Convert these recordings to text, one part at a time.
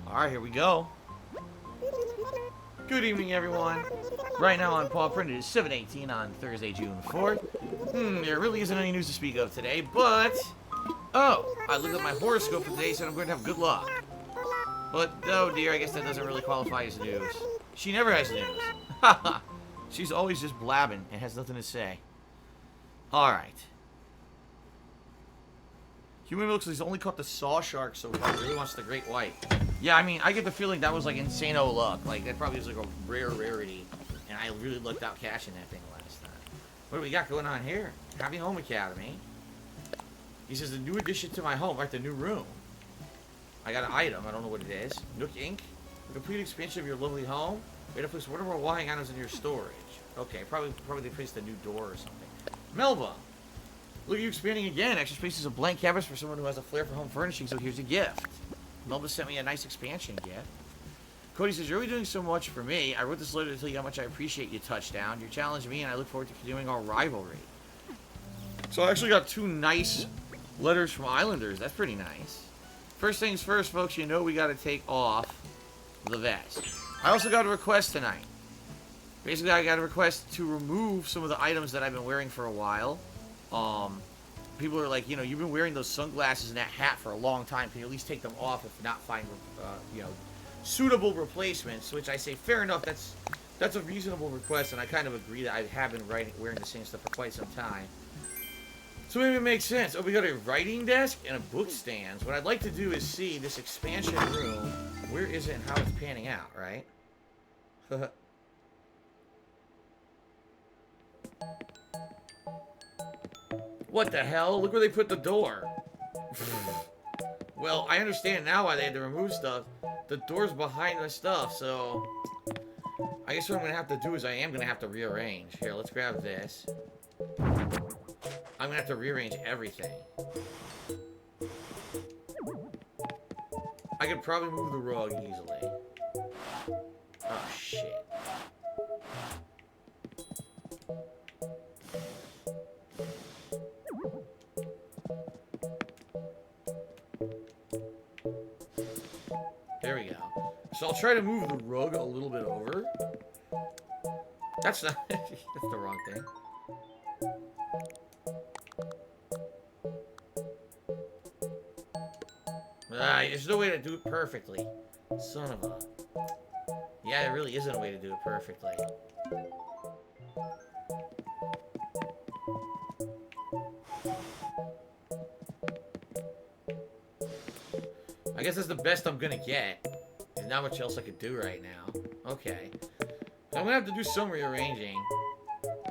Alright, here we go. Good evening, everyone. Right now on Paw Print, it is 7:18 on Thursday, June 4th. There really isn't any news to speak of today, but... Oh, I looked at my horoscope for today, said I'm going to have good luck. But, oh dear, I guess that doesn't really qualify as news. She never has news. Haha. She's always just blabbing and has nothing to say. Alright. Human looks like he's only caught the saw shark so far. He really wants the great white. Yeah, I mean, I get the feeling that was like insane-o luck. Like, that probably was like a rare rarity. And I really lucked out cashing that thing last time. What do we got going on here? Happy Home Academy. He says, the new addition to my home, right? The new room. I got an item. I don't know what it is. Nook Inc. The complete expansion of your lovely home. Way to place one of our walking items in your storage. Okay, probably they placed a new door or something. Melba. Look at you expanding again. Extra space is a blank canvas for someone who has a flair for home furnishing, so here's a gift. Melba sent me a nice expansion gift. Cody says, you're really doing so much for me. I wrote this letter to tell you how much I appreciate you, Touchdown. You challenged me, and I look forward to continuing our rivalry. So I actually got 2 nice letters from Islanders. That's pretty nice. First things first, folks, you know we got to take off the vest. I also got a request tonight. Basically, I got a request to remove some of the items that I've been wearing for a while. People are like, you know, you've been wearing those sunglasses and that hat for a long time. Can you at least take them off if not find, you know, suitable replacements? Which I say, fair enough. That's a reasonable request, and I kind of agree that I have been wearing the same stuff for quite some time. So maybe it makes sense. Oh, we got a writing desk and a book stand. What I'd like to do is see this expansion room. Where is it and how it's panning out, right? What the hell? Look where they put the door. Well, I understand now why they had to remove stuff. The door's behind the stuff, so... I guess what I'm going to have to do is I am going to have to rearrange. Here, let's grab this. I'm going to have to rearrange everything. I could probably move the rug easily. Oh, shit. There we go. So I'll try to move the rug a little bit over. That's not... that's the wrong thing. There's no way to do it perfectly. Son of a... Yeah, there really isn't a way to do it perfectly. I guess that's the best I'm gonna get. There's not much else I could do right now. Okay. So I'm gonna have to do some rearranging.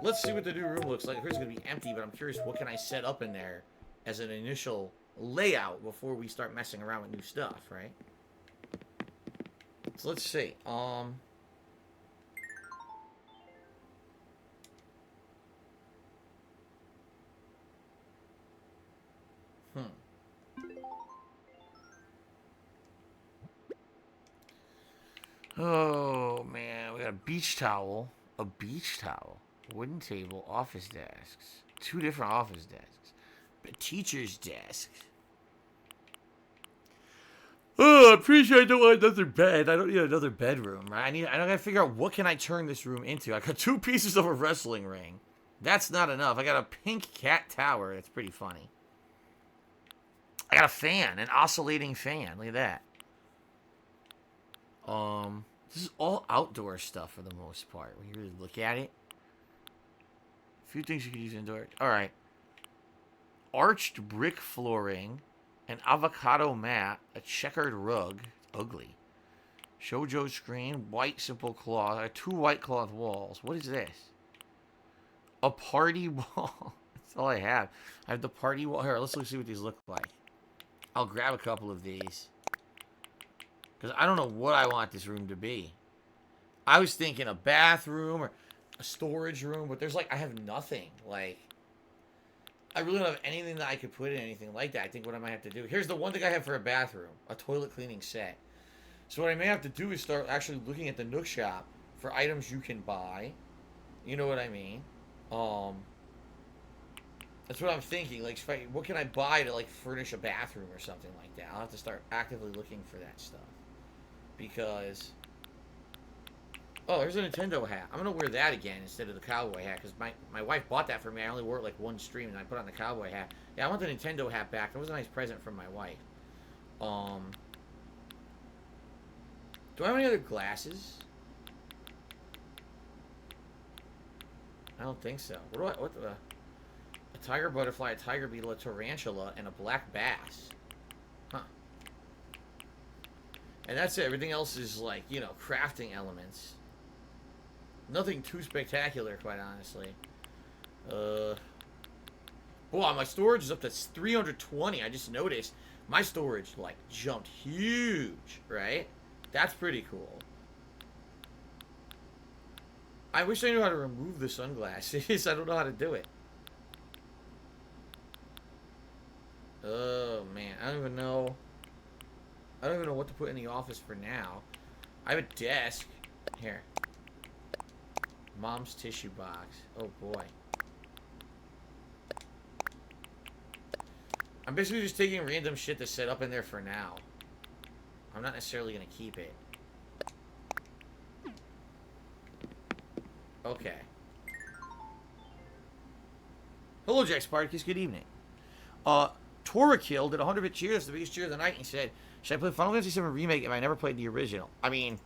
Let's see what the new room looks like. Here's gonna be empty, but I'm curious what can I set up in there as an initial layout before we start messing around with new stuff, right? So let's see. Oh, man. We got a beach towel. A beach towel. Wooden table. Office desks. 2 different office desks. A teacher's desk. Oh, I'm pretty sure I don't want another bed. I don't need another bedroom, right? I gotta figure out what can I turn this room into. I got 2 pieces of a wrestling ring. That's not enough. I got a pink cat tower. That's pretty funny. I got a fan, an oscillating fan. Look at that. This is all outdoor stuff for the most part. When you really look at it. A few things you could use indoor. Alright. Arched brick flooring. An avocado mat. A checkered rug. Ugly. Shoujo screen. White simple cloth. 2 white cloth walls. What is this? A party wall. That's all I have. I have the party wall. Here, let's see what these look like. I'll grab a couple of these. Because I don't know what I want this room to be. I was thinking a bathroom or a storage room, but there's like, I have nothing. Like, I really don't have anything that I could put in anything like that. I think what I might have to do. Here's the one thing I have for a bathroom. A toilet cleaning set. So what I may have to do is start actually looking at the Nook shop for items you can buy. You know what I mean? That's what I'm thinking. Like, what can I buy to, like, furnish a bathroom or something like that? I'll have to start actively looking for that stuff. because... Oh, there's a Nintendo hat. I'm going to wear that again instead of the cowboy hat, because my wife bought that for me. I only wore it like one stream, and I put on the cowboy hat. Yeah, I want the Nintendo hat back. It was a nice present from my wife. Do I have any other glasses? I don't think so. What the... A tiger butterfly, a tiger beetle, a tarantula, and a black bass. Huh. And that's it. Everything else is like, you know, crafting elements. Nothing too spectacular, quite honestly. Boy, my storage is up to 320. I just noticed my storage, like, jumped huge, right? That's pretty cool. I wish I knew how to remove the sunglasses. I don't know how to do it. Oh, man. I don't even know what to put in the office for now. I have a desk. Here. Mom's tissue box. Oh, boy. I'm basically just taking random shit to set up in there for now. I'm not necessarily going to keep it. Okay. Hello, Jack Spartacus. Good evening. Torakill did 100-bit cheer. That's the biggest cheer of the night. And he said, should I play Final Fantasy VII Remake if I never played the original? I mean,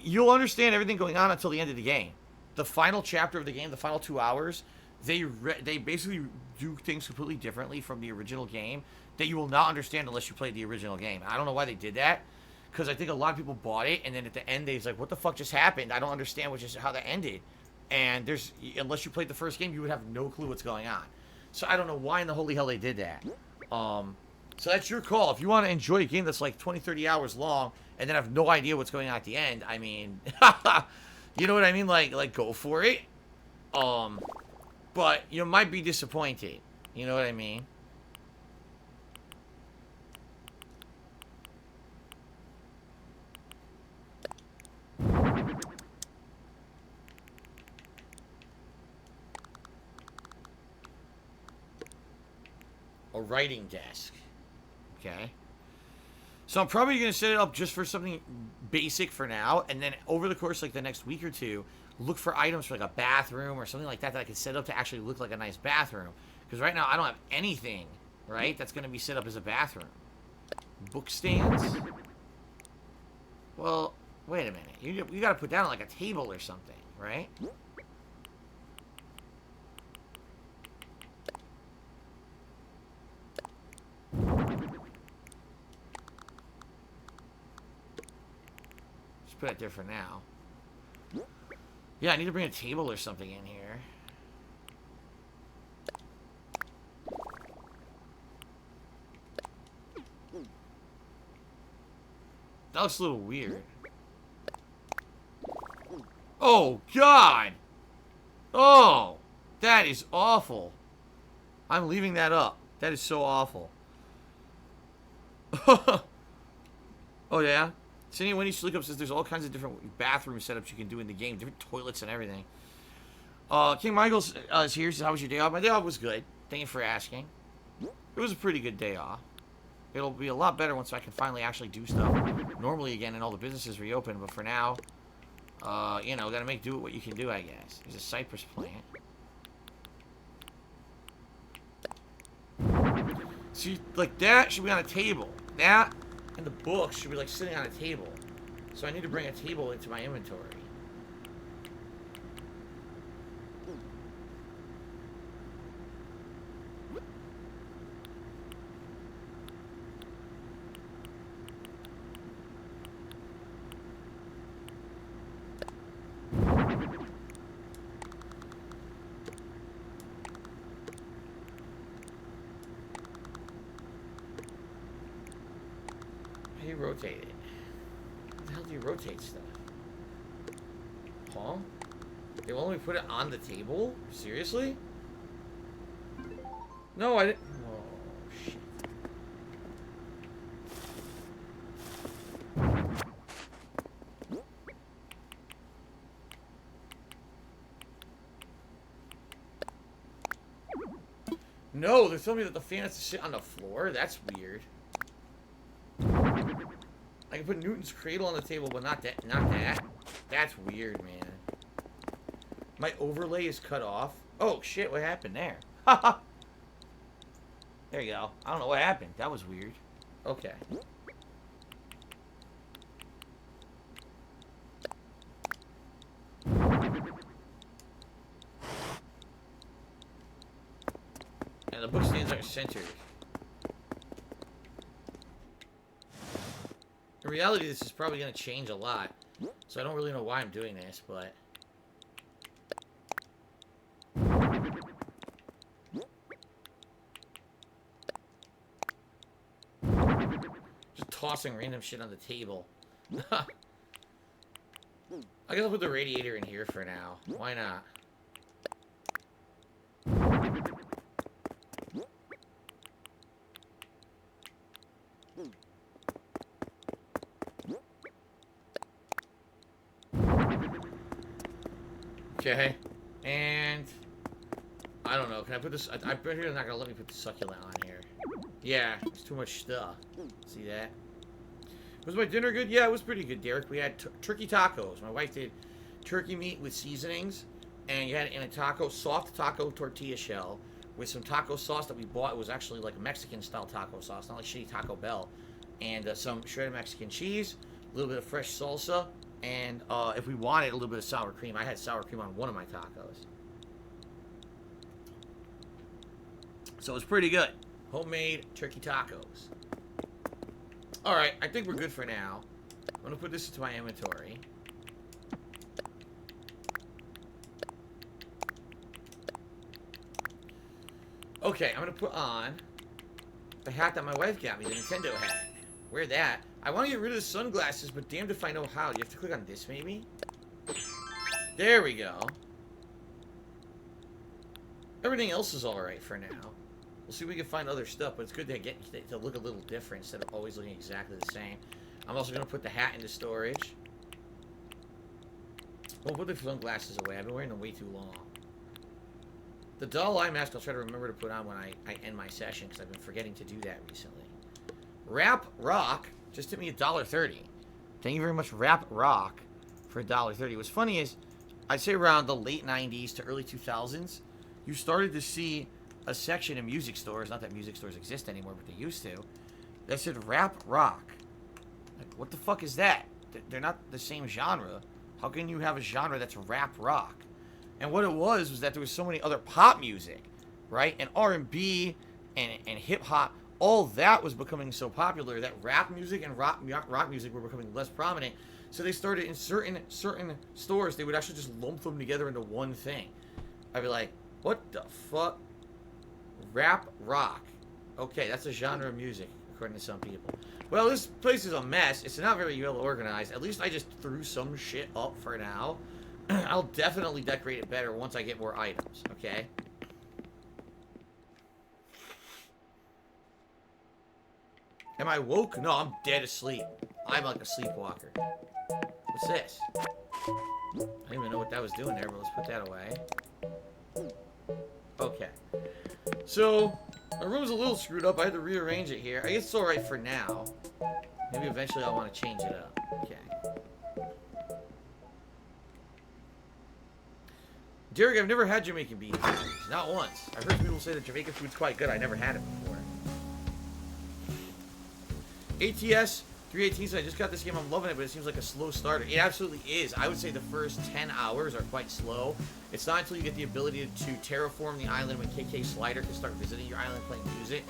you'll understand everything going on until the end of the game. The final chapter of the game, the final 2 hours, they basically do things completely differently from the original game that you will not understand unless you played the original game. I don't know why they did that, because I think a lot of people bought it, and then at the end, they're like, what the fuck just happened? I don't understand how that ended. And unless you played the first game, you would have no clue what's going on. So I don't know why in the holy hell they did that. So that's your call. If you want to enjoy a game that's like 20, 30 hours long and then have no idea what's going on at the end, I mean, you know what I mean? Like go for it. But you might be disappointed. You know what I mean? A writing desk. Okay. So I'm probably going to set it up just for something basic for now, and then over the course like the next week or two, look for items for like a bathroom or something like that I can set up to actually look like a nice bathroom. Because right now I don't have anything, right, that's going to be set up as a bathroom. Book stands? Well, wait a minute. You got to put down like a table or something, right? Put it there for now. Yeah, I need to bring a table or something in here. That looks a little weird. Oh, God! Oh! That is awful. I'm leaving that up. That is so awful. Oh, yeah? Cindy Winnie Sleekup says there's all kinds of different bathroom setups you can do in the game, different toilets and everything. King Michaels is here. Says, how was your day off? My day off was good. Thank you for asking. It was a pretty good day off. It'll be a lot better once I can finally actually do stuff normally again and all the businesses reopen. But for now, you know, gotta make do with what you can do, I guess. There's a cypress plant. See, like that should be on a table. That and the books should be like sitting on a table. So I need to bring a table into my inventory. Rotate it. How the hell do you rotate stuff? Huh? They won't let me put it on the table? Seriously? No, I didn't. Oh, shit. No, they're telling me that the fan has to sit on the floor? That's weird. I can put Newton's cradle on the table, but not that. Not that. That's weird, man. My overlay is cut off. Oh, shit, what happened there? Haha. There you go. I don't know what happened. That was weird. Okay. And the book stands are centered. In reality, this is probably going to change a lot. So I don't really know why I'm doing this, but... just tossing random shit on the table. I guess I'll put the radiator in here for now. Why not? Okay, and I don't know. Can I put this? I bet you're not gonna let me put the succulent on here. Yeah, it's too much stuff. See that? Was my dinner good? Yeah, it was pretty good, Derek. We had turkey tacos. My wife did turkey meat with seasonings, and you had it in a taco, soft taco tortilla shell with some taco sauce that we bought. It was actually like Mexican style taco sauce, not like shitty Taco Bell, and some shredded Mexican cheese, a little bit of fresh salsa. And if we wanted a little bit of sour cream, I had sour cream on one of my tacos. So it's pretty good. Homemade turkey tacos. Alright, I think we're good for now. I'm going to put this into my inventory. Okay, I'm going to put on the hat that my wife got me, the Nintendo hat. Wear that. I want to get rid of the sunglasses, but damned if I know how. You have to click on this, maybe? There we go. Everything else is alright for now. We'll see if we can find other stuff, but it's good to get to look a little different instead of always looking exactly the same. I'm also going to put the hat into storage. We'll put the sunglasses away. I've been wearing them way too long. The doll eye mask I'll try to remember to put on when I end my session, because I've been forgetting to do that recently. Rap Rock just hit me $1.30. Thank you very much, Rap Rock, for $1.30. What's funny is, I'd say around the late 90s to early 2000s, you started to see a section in music stores, not that music stores exist anymore, but they used to, that said Rap Rock. Like, what the fuck is that? They're not the same genre. How can you have a genre that's rap rock? And what it was that there was so many other pop music, right? And R&B and hip-hop. All that was becoming so popular that rap music and rock music were becoming less prominent. So they started in certain stores, they would actually just lump them together into one thing. I'd be like, what the fuck? Rap rock. Okay, that's a genre of music, according to some people. Well, this place is a mess. It's not very well organized. At least I just threw some shit up for now. I'll definitely decorate it better once I get more items, okay? Am I woke? No, I'm dead asleep. I'm like a sleepwalker. What's this? I don't even know what that was doing there, but let's put that away. Okay. So, my room's a little screwed up. I had to rearrange it here. I guess it's alright for now. Maybe eventually I'll want to change it up. Okay. Derek, I've never had Jamaican beef. Not once. I've heard people say that Jamaican food's quite good. I never had it before. ATS 318 said, I just got this game. I'm loving it, but it seems like a slow starter. It absolutely is. I would say the first 10 hours are quite slow. It's not until you get the ability to terraform the island when KK Slider can start visiting your island playing music.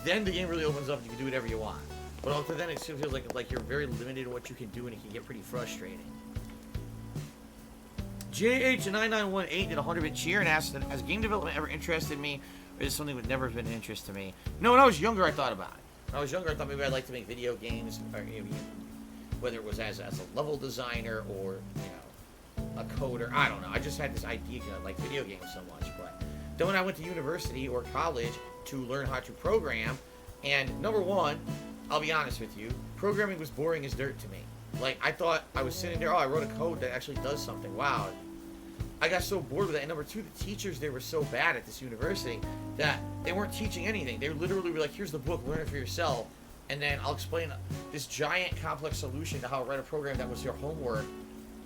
Then the game really opens up and you can do whatever you want. But up to then, it still feels like you're very limited in what you can do, and it can get pretty frustrating. JH9918 did a 100-bit cheer and asked, has game development ever interested me, or is it something that never been of interest to me? No, when I was younger, I thought about it. When I was younger, I thought maybe I'd like to make video games, or, whether it was as a level designer or, a coder. I don't know. I just had this idea because I like video games so much. But then when I went to university or college to learn how to program, and number one, I'll be honest with you, programming was boring as dirt to me. Like, I thought I was sitting there, oh, I wrote a code that actually does something. Wow. I got so bored with it. And number two, the teachers, they were so bad at this university that they weren't teaching anything. They literally were like, here's the book, learn it for yourself. and then I'll explain this giant complex solution to how to write a program that was your homework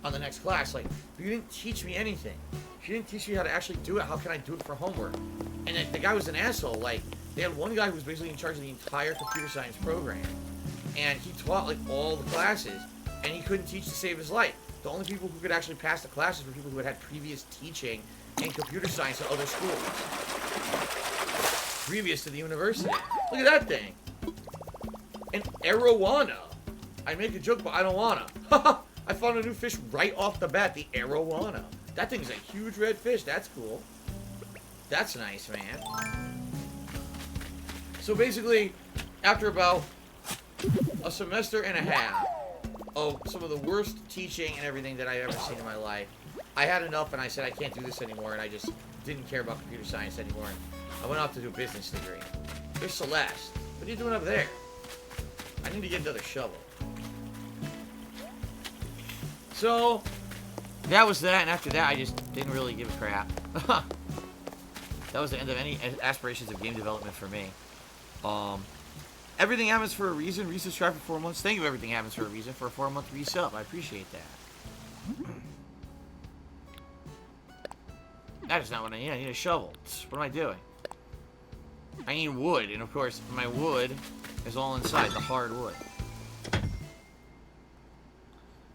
on the next class. Like, you didn't teach me anything. If you didn't teach me how to actually do it, how can I do it for homework? And then the guy was an asshole. Like, they had one guy who was basically in charge of the entire computer science program, and he taught like all the classes, and he couldn't teach to save his life. The only people who could actually pass the classes were people who had previous teaching in computer science at other schools, previous to the university. Look at that thing. An arowana. I make a joke, but I don't wanna. I found a new fish right off the bat, the arowana. That thing's a huge red fish. That's cool. That's nice, man. So basically, after about a semester and a half of some of the worst teaching and everything that I've ever seen in my life, I had enough and I said I can't do this anymore, and I just didn't care about computer science anymore. And I went off to do a business degree. There's Celeste. What are you doing up there? I need to get another shovel. So, that was that, and after that, I just didn't really give a crap. That was the end of any aspirations of game development for me. Everything happens for a reason. Resubscribe for 4 months. Thank you, Everything Happens for a Reason, for a 4-month resub. I appreciate that. That is not what I need. I need a shovel. What am I doing? I need wood, and of course, my wood is all inside, the hard wood.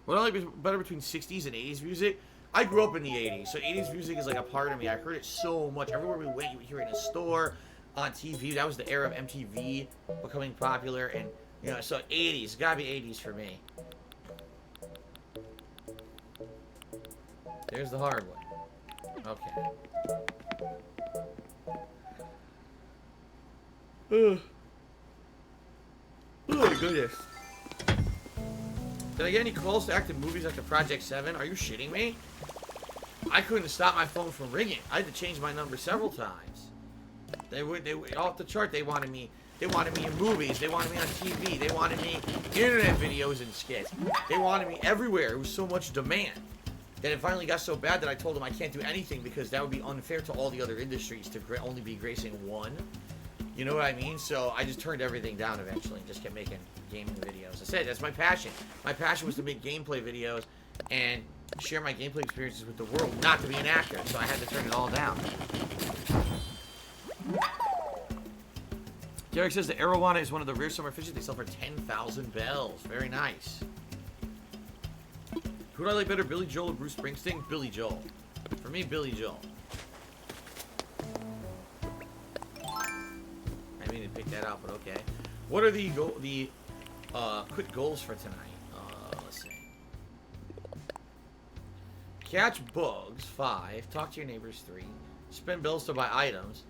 What I like better between 60s and 80s music? I grew up in the 80s, so 80s music is like a part of me. I heard it so much. Everywhere we went, you would hear it in a store, on TV. That was the era of MTV becoming popular, and, you know, so 80s. Gotta be 80s for me. There's the hard one. Okay. Oh my goodness. Did I get any calls to act in movies after Project 7? Are you shitting me? I couldn't stop my phone from ringing. I had to change my number several times. They would off the chart. They wanted me in movies. They wanted me on TV. They wanted me internet videos and skits. They wanted me everywhere. It was so much demand that it finally got so bad that I told them I can't do anything because that would be unfair to all the other industries to only be gracing one. You know what I mean? So I just turned everything down eventually and just kept making gaming videos. I said, that's my passion. My passion was to make gameplay videos and share my gameplay experiences with the world, not to be an actor. So I had to turn it all down. Derek says the arowana is one of the rare summer fishes. They sell for 10,000 bells. Very nice. Who do I like better, Billy Joel or Bruce Springsteen? Billy Joel. For me, Billy Joel. I mean to pick that out, but okay. What are the quick goals for tonight? Let's see. Catch bugs, 5. Talk to your neighbors, 3. Spend bells to buy items.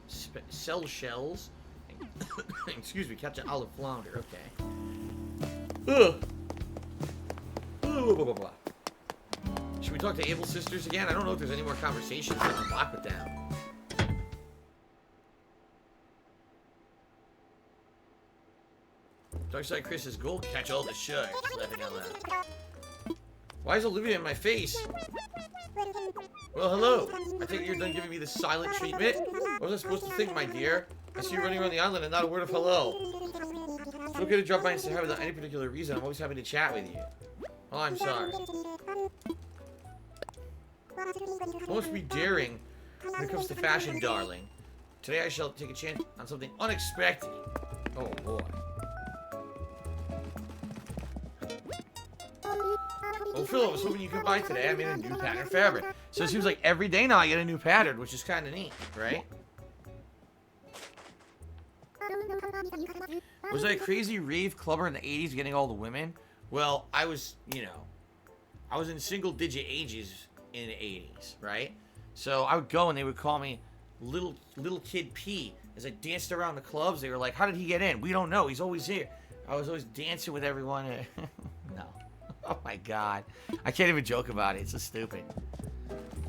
Sell shells. Excuse me, catch an olive flounder. Okay. Ugh. Blah, blah, blah, blah. Should we talk to Able Sisters again? I don't know if there's any more conversations on the block with them. Darkside Chris's goal, catch all the sharks. Laughing out loud. Why is Olivia in my face? Well, hello. I think you're done giving me the silent treatment. What was I supposed to think, my dear? I see you running around the island and not a word of hello. It's okay to drop by and say hi without any particular reason. I'm always happy to chat with you. Oh, I'm sorry. Don't be daring when it comes to fashion, darling. Today I shall take a chance on something unexpected. Oh, boy. Oh, Phil, I was hoping you could buy today. I made a new pattern fabric. So it seems like every day now I get a new pattern, which is kind of neat, right? Was I a crazy rave clubber in the 80s getting all the women? Well, I was, you know, I was in single-digit ages in the 80s, right? So I would go and they would call me little Kid P. As I danced around the clubs, they were like, how did he get in? We don't know. He's always here. I was always dancing with everyone. No. Oh, my God. I can't even joke about it. It's so stupid.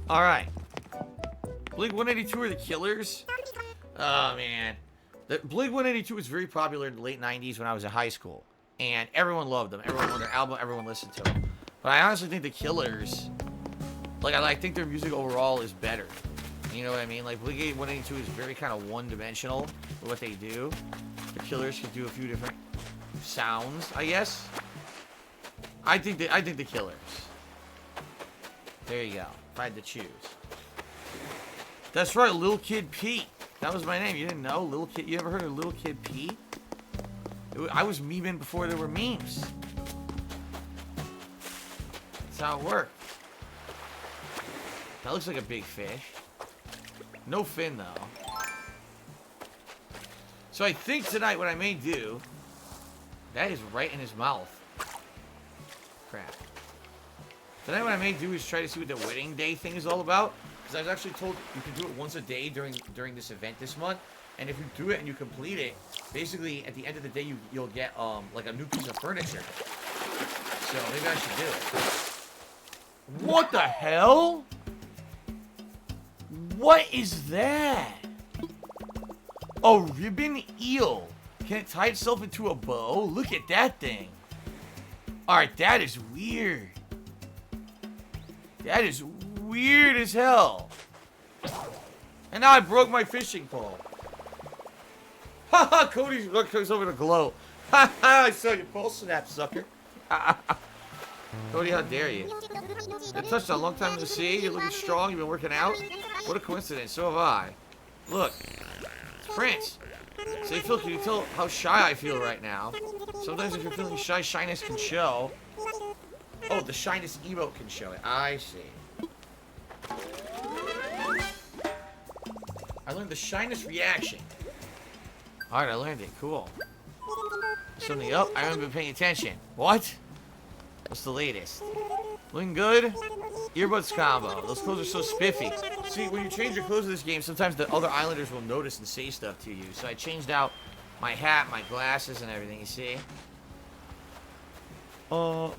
All right. Blink-182 are the Killers? Oh, man. The Blink-182 was very popular in the late 90s when I was in high school. And everyone loved them. Everyone loved their album. Everyone listened to them. But I honestly think the Killers, like, I think their music overall is better. You know what I mean? Like, Blink-182 is very kind of one-dimensional with what they do. The Killers could do a few different sounds, I guess. I think the Killers. There you go. If I had to choose. That's right, Little Kid Pete. That was my name. You didn't know? Little Kid. You ever heard of Little Kid Pete? I was memeing before there were memes. That's how it worked. That looks like a big fish. No fin, though. So I think tonight what I may do... That is right in his mouth. Crap. Tonight what I may do is try to see what the wedding day thing is all about. Because I was actually told you can do it once a day during this event this month. And if you do it and you complete it, basically at the end of the day you'll get like a new piece of furniture. So maybe I should do it. What the hell? What is that? A ribbon eel. Can it tie itself into a bow? Look at that thing. Alright, that is weird. That is weird as hell. And now I broke my fishing pole. Haha, Cody's over to glow. Haha, I saw your pole snap, sucker. Cody, how dare you? A touchdown, long time to see. You're looking strong. You've been working out. What a coincidence. So have I. Look, Prince. Say, Phil, can you tell how shy I feel right now? Sometimes if you're feeling shy, shyness can show. Oh, the shyness emote can show it. I see. I learned the shyness reaction. Alright, I learned it. Cool. Something up? I haven't been paying attention. What? What's the latest? Looking good? Earbuds combo. Those clothes are so spiffy. See, when you change your clothes in this game, sometimes the other islanders will notice and say stuff to you. So I changed out my hat, my glasses, and everything, you see?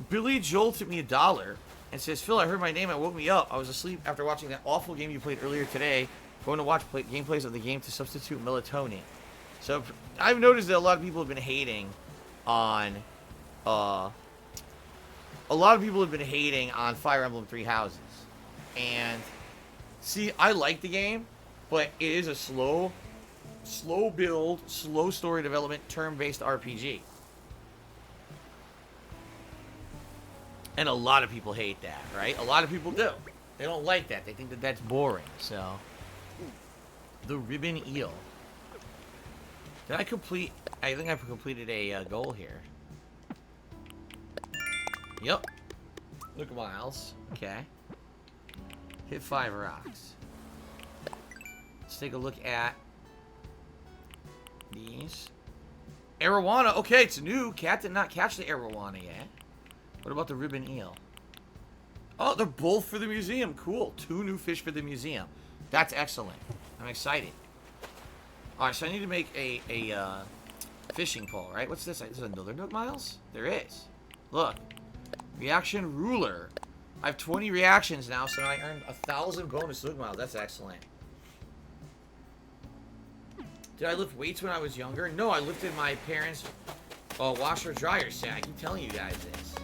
Billy jolted me $1 and says, Phil, I heard my name and woke me up. I was asleep after watching that awful game you played earlier today. Going to watch gameplays of the game to substitute melatonin. So I've noticed that a lot of people have been hating on Fire Emblem Three Houses. And see, I like the game, but it is a slow build, slow story development, turn-based RPG. And a lot of people hate that, right? A lot of people do. They don't like that. They think that that's boring. So, the ribbon eel. Did I complete? I think I completed a goal here. Yep. Look at Miles. Okay. Hit 5 rocks. Let's take a look at these. Arowana. Okay, it's new. Cat did not catch the arowana yet. What about the ribbon eel? Oh, they're both for the museum. Cool. 2 new fish for the museum. That's excellent. I'm excited. Alright, so I need to make a fishing pole, right? What's this? Is there another nook, Miles? There is. Look. Reaction ruler. I have 20 reactions now, so I earned 1,000 bonus nook miles. That's excellent. Did I lift weights when I was younger? No, I lifted my parents' washer dryer set. I keep telling you guys this.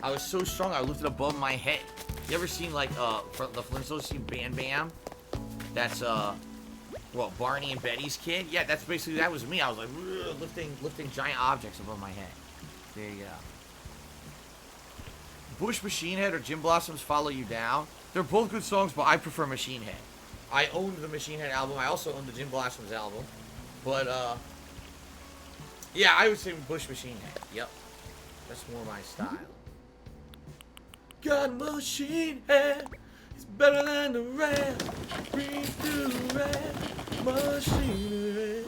I was so strong, I lifted above my head. You ever seen, like, the Flintstones seen Bam Bam? That's, well, Barney and Betty's kid? Yeah, that's basically, that was me. I was like, lifting giant objects above my head. There you go. Bush Machine Head or Jim Blossom's Follow You Down. They're both good songs, but I prefer Machine Head. I owned the Machine Head album. I also owned the Jim Blossom's album. But, yeah, I would say Bush Machine Head. Yep. That's more my style. Got Machine Head. It's better than the rest. Breathe through the rest. Machine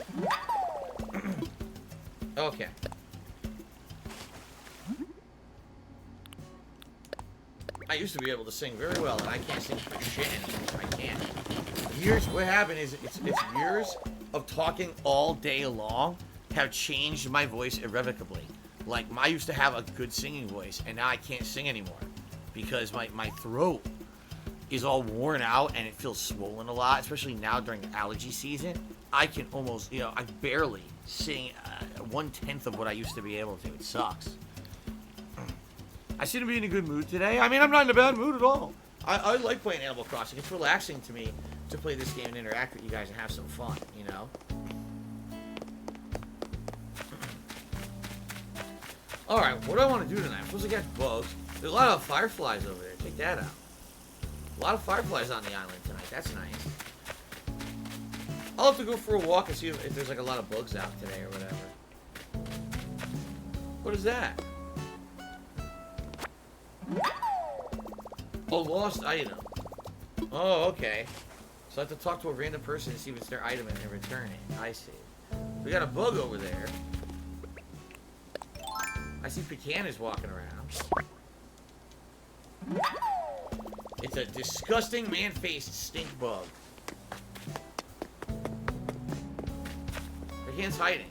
Head. Okay. I used to be able to sing very well, and I can't sing for shit anymore. I can't. Years, what happened is, it's years of talking all day long have changed my voice irrevocably. Like, I used to have a good singing voice, and now I can't sing anymore. Because my throat is all worn out, and it feels swollen a lot, especially now during allergy season. I can almost, I barely sing 1/10 of what I used to be able to. It sucks. I seem to be in a good mood today. I mean, I'm not in a bad mood at all. I like playing Animal Crossing. It's relaxing to me to play this game and interact with you guys and have some fun, Alright, what do I want to do tonight? I'm supposed to catch bugs. There's a lot of fireflies over there. Check that out. A lot of fireflies on the island tonight. That's nice. I'll have to go for a walk and see if there's like a lot of bugs out today or whatever. What is that? Oh, lost item. Oh, okay. So I have to talk to a random person and see if it's their item and then return it. I see. We got a bug over there. I see Pecan is walking around. It's a disgusting man-faced stink bug. Pecan's hiding.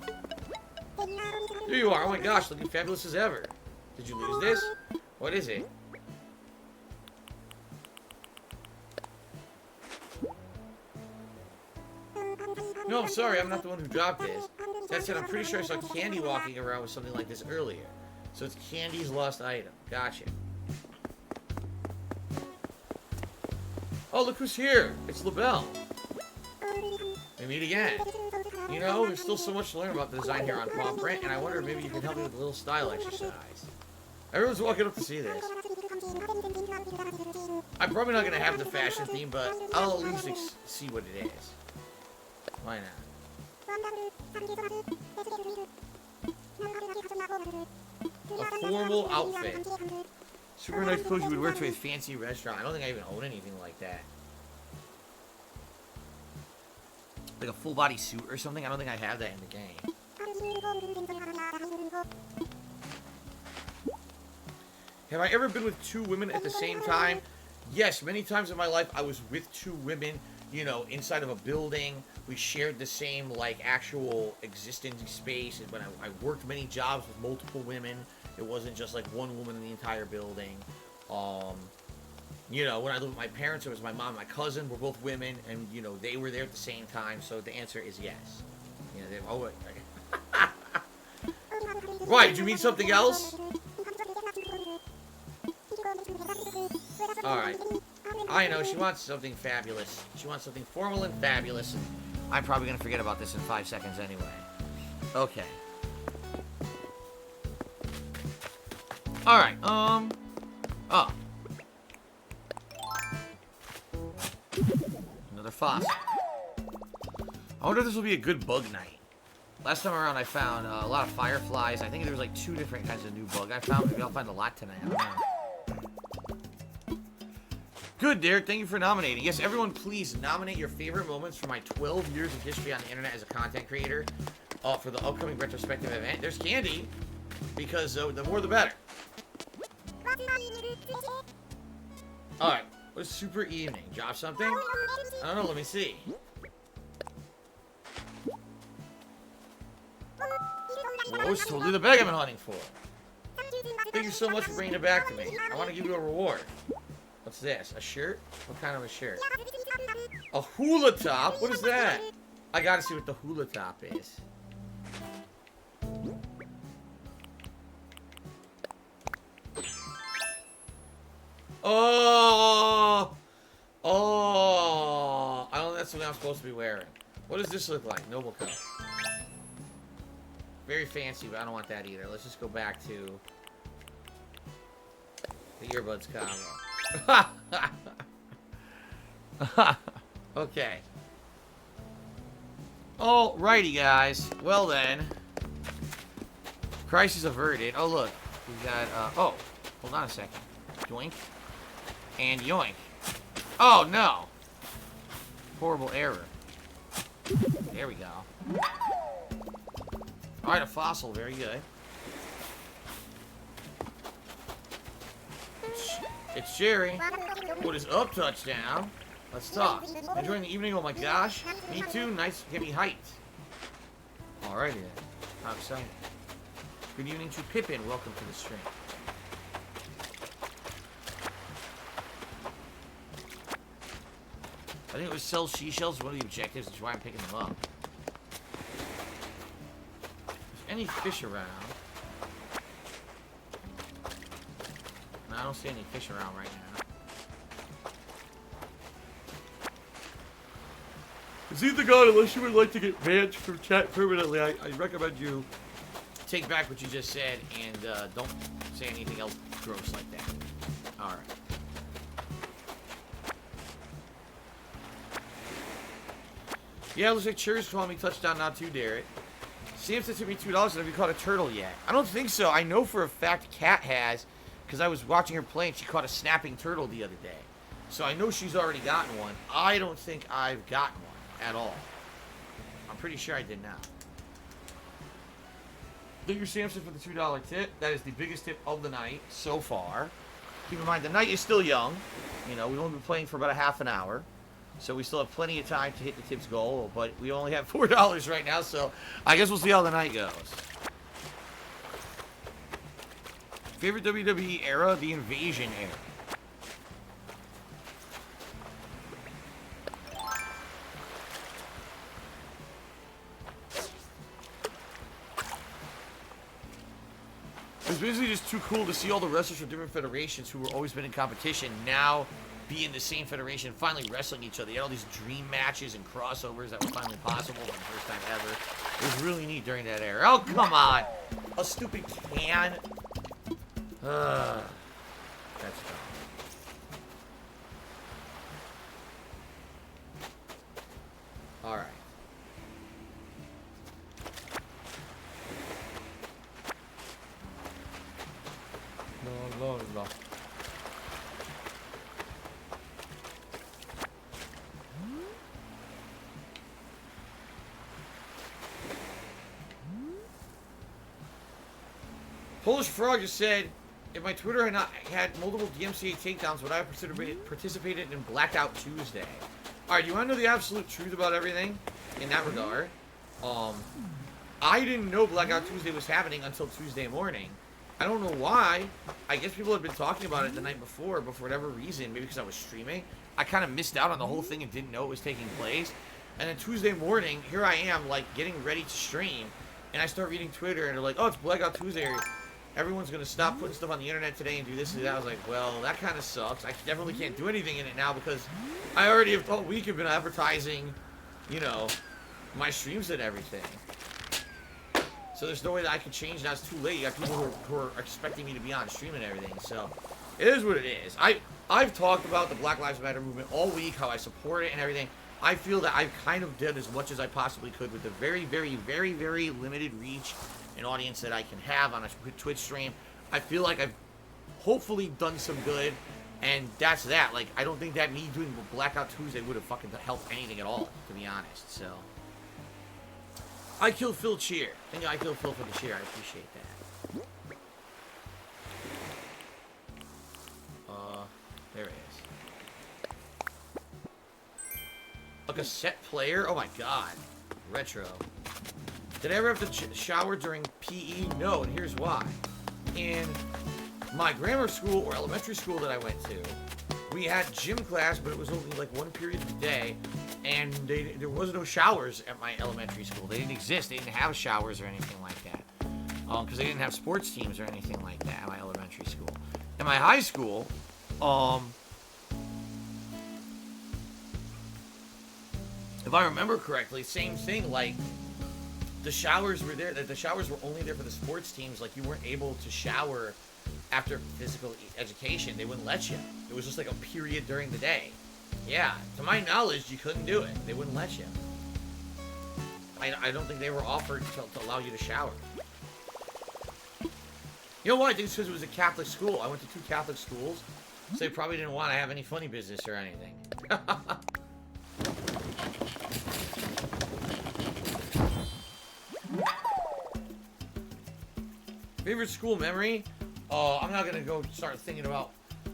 There you are. Oh my gosh, looking fabulous as ever. Did you lose this? What is it? No, I'm sorry. I'm not the one who dropped this. That said, I'm pretty sure I saw Candy walking around with something like this earlier. So it's Candy's lost item. Gotcha. Oh, look who's here. It's LaBelle. We meet again. You know, there's still so much to learn about the design here on Paw Print, and I wonder if maybe you can help me with a little style exercise. Everyone's walking up to see this. I'm probably not going to have the fashion theme, but I'll at least see what it is. Why not? A formal outfit. Super nice clothes you would wear to a fancy restaurant. I don't think I even own anything like that. Like a full body suit or something? I don't think I have that in the game. Have I ever been with two women at the same time? Yes, many times in my life I was with two women, you know, inside of a building. We shared the same, like, actual existing space. And when I worked many jobs with multiple women, it wasn't just, like, one woman in the entire building. You know, when I lived with my parents, it was my mom and my cousin were both women, and, you know, they were there at the same time, so the answer is yes. You know, they've always... Right, did you mean something else? Alright. I know, she wants something fabulous. She wants something formal and fabulous, and I'm probably going to forget about this in 5 seconds anyway. Okay. Alright, oh. Another fossil. I wonder if this will be a good bug night. Last time around I found a lot of fireflies. I think there was like 2 different kinds of new bug I found. Maybe I'll find a lot tonight. I don't know. Good, Derek. Thank you for nominating. Yes, everyone, please nominate your favorite moments from my 12 years of history on the internet as a content creator for the upcoming retrospective event. There's Candy, because the more the better. Alright. What a super evening. Drop something? I don't know. Let me see. Well, it's totally the bag I've been hunting for. Thank you so much for bringing it back to me. I want to give you a reward. What's this? A shirt? What kind of a shirt? A hula top? What is that? I gotta see what the hula top is. Oh! Oh! I don't think that's something I'm supposed to be wearing. What does this look like? Noble Cup. Very fancy, but I don't want that either. Let's just go back to the earbuds combo. Okay. Alrighty, guys. Well then. Crisis averted. Oh, look. We got, oh. Hold on a second. Yoink. And yoink. Oh, no. Horrible error. There we go. Alright, a fossil. Very good. It's Jerry. What is up, touchdown? Let's talk. Enjoying the evening? Oh my gosh. Me too. Nice. Get me hyped. Alrighty then. How exciting. Good evening to Pippin. Welcome to the stream. I think it was sell seashells. One of the objectives. That's why I'm picking them up. Is any fish around? No, I don't see any fish around right now. Proceed to God unless you would like to get banned from chat permanently. I recommend you take back what you just said and don't say anything else gross like that. All right. Yeah, it looks like Cherry's calling me touchdown now too, Derek. Sam said to me $2 and have you caught a turtle yet? I don't think so. I know for a fact Kat has, because I was watching her play and she caught a snapping turtle the other day. So I know she's already gotten one. I don't think I've gotten one at all. I'm pretty sure I did not. Thank you, Samson, for the $2 tip. That is the biggest tip of the night so far. Keep in mind, the night is still young. You know, we've only been playing for about a half an hour. So we still have plenty of time to hit the tips goal. But we only have $4 right now, so I guess we'll see how the night goes. Favorite WWE era? The Invasion era. It was basically just too cool to see all the wrestlers from different federations who were always been in competition now be in the same federation, finally wrestling each other. You had all these dream matches and crossovers that were finally possible for the first time ever. It was really neat during that era. Oh, come on! A stupid can? That's dumb. Alright. No. Polish Frog just said, if my Twitter had not had multiple DMCA takedowns, would I have participated in Blackout Tuesday? Alright, you want to know the absolute truth about everything in that regard? I didn't know Blackout Tuesday was happening until Tuesday morning. I don't know why. I guess people had been talking about it the night before, but for whatever reason, maybe because I was streaming, I kind of missed out on the whole thing and didn't know it was taking place. And then Tuesday morning, here I am, like, getting ready to stream, and I start reading Twitter, and they're like, oh, it's Blackout Tuesday. Everyone's going to stop putting stuff on the internet today and do this and that. I was like, well, that kind of sucks. I definitely can't do anything in it now because I already have all week have been advertising, you know, my streams and everything. So there's no way that I can change now. It's too late. You got people who are expecting me to be on stream and everything. So it is what it is. I've talked about the Black Lives Matter movement all week, how I support it and everything. I feel that I've kind of done as much as I possibly could with the very, very, very, very limited reach and audience that I can have on a Twitch stream. I feel like I've hopefully done some good, and that's that. Like, I don't think that me doing Blackout Tuesday would have fucking helped anything at all, to be honest. So I killed Phil Cheer. Thank you, I killed Phil for the cheer. I appreciate that. There it is. A cassette player? Oh my god. Retro. Did I ever have to shower during PE? No, and here's why. In my grammar school or elementary school that I went to, we had gym class, but it was only like one period of the day, and there was no showers at my elementary school. They didn't exist. They didn't have showers or anything like that, because they didn't have sports teams or anything like that at my elementary school. In my high school, if I remember correctly, same thing, like, the showers were there. The showers were only there for the sports teams. Like, you weren't able to shower after physical education. They wouldn't let you. It was just like a period during the day. Yeah, to my knowledge, you couldn't do it. They wouldn't let you. I don't think they were offered to allow you to shower. You know what? I think it's because it was a Catholic school. I went to 2 Catholic schools, so they probably didn't want to have any funny business or anything. Favorite school memory? I'm not gonna go start thinking about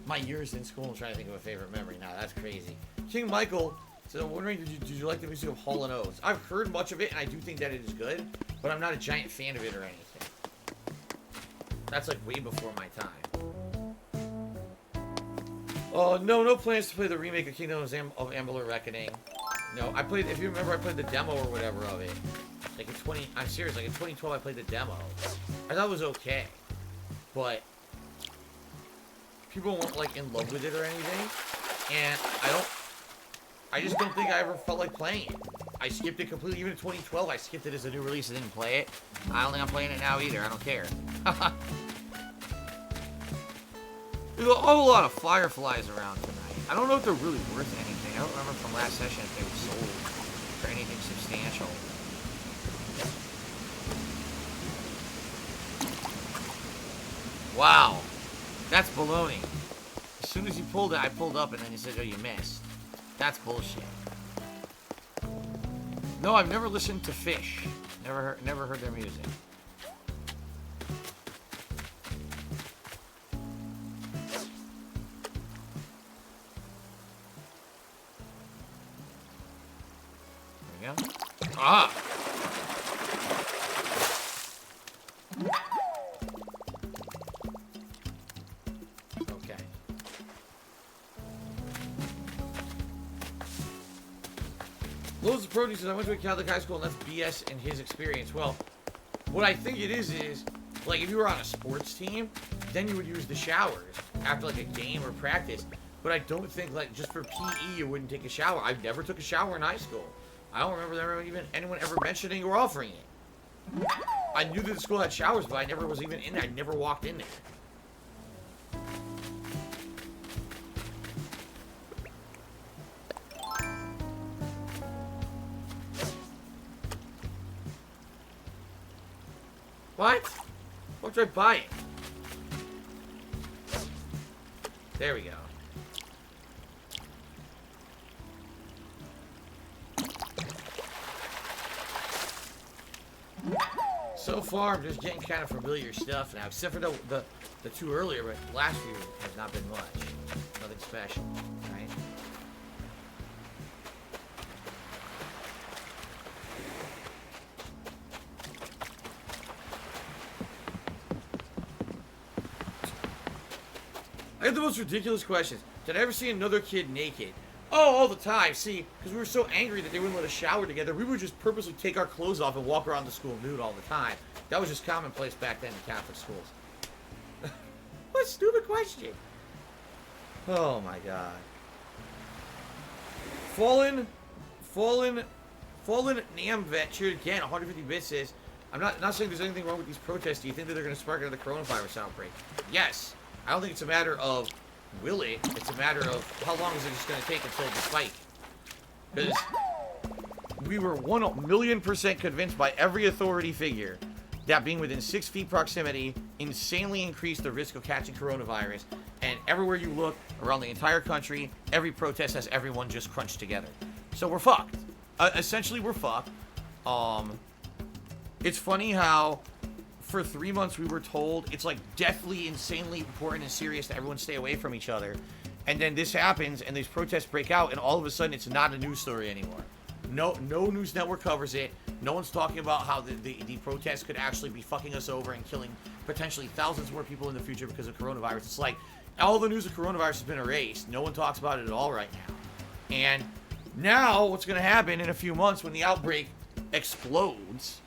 my years in school and trying to think of a favorite memory. Nah, that's crazy. King Michael said, I'm wondering, did you like the music of Hall & Oates? I've heard much of it, and I do think that it is good, but I'm not a giant fan of it or anything. That's like way before my time. No plans to play the remake of Kingdom of Amalur Reckoning. No, I played, if you remember, I played the demo or whatever of it. Like I'm serious, like in 2012 I played the demo. I thought it was okay, but people weren't like in love with it or anything, and I just don't think I ever felt like playing it. I skipped it completely. Even in 2012, I skipped it as a new release and didn't play it. I don't think I'm playing it now either. I don't care. There's a whole lot of fireflies around tonight. I don't know if they're really worth anything. I don't remember from last session if they were sold for anything substantial. Wow. That's baloney. As soon as you pulled it, I pulled up and then you said, oh, you missed. That's bullshit. No, I've never listened to Fish. Never heard their music. There we go. Ah! Okay. Loads of produce, and I went to a Catholic high school, and that's BS in his experience. Well, what I think it is, like, if you were on a sports team, then you would use the showers after, like, a game or practice. But I don't think, like, just for PE, you wouldn't take a shower. I never took a shower in high school. I don't remember anyone ever mentioning or offering it. I knew that the school had showers, but I never was even in there. I never walked in there. What? Why don't I buy it? There we go. So far, I'm just getting kind of familiar stuff now, except for the two earlier, but the last few has not been much. Nothing special, right? I have the most ridiculous questions. Did I ever see another kid naked? Oh, all the time. See, because we were so angry that they wouldn't let us shower together, we would just purposely take our clothes off and walk around the school nude all the time. That was just commonplace back then in Catholic schools. What a stupid question. Oh my god. Fallen Namvet cheered again. 150 bits says, I'm not saying there's anything wrong with these protests. Do you think that they're going to spark another coronavirus outbreak? Yes. I don't think it's a matter of will it. It's a matter of how long is it just going to take until the spike. Because we were 1,000,000% convinced by every authority figure that being within 6 feet proximity insanely increased the risk of catching coronavirus. And everywhere you look around the entire country, every protest has everyone just crunched together. So we're fucked. Essentially, we're fucked. It's funny how for 3 months we were told it's like deathly, insanely important and serious that everyone stay away from each other. And then this happens and these protests break out and all of a sudden it's not a news story anymore. No news network covers it. No one's talking about how the protests could actually be fucking us over and killing potentially thousands more people in the future because of coronavirus. It's like all the news of coronavirus has been erased. No one talks about it at all right now. And now what's going to happen in a few months when the outbreak explodes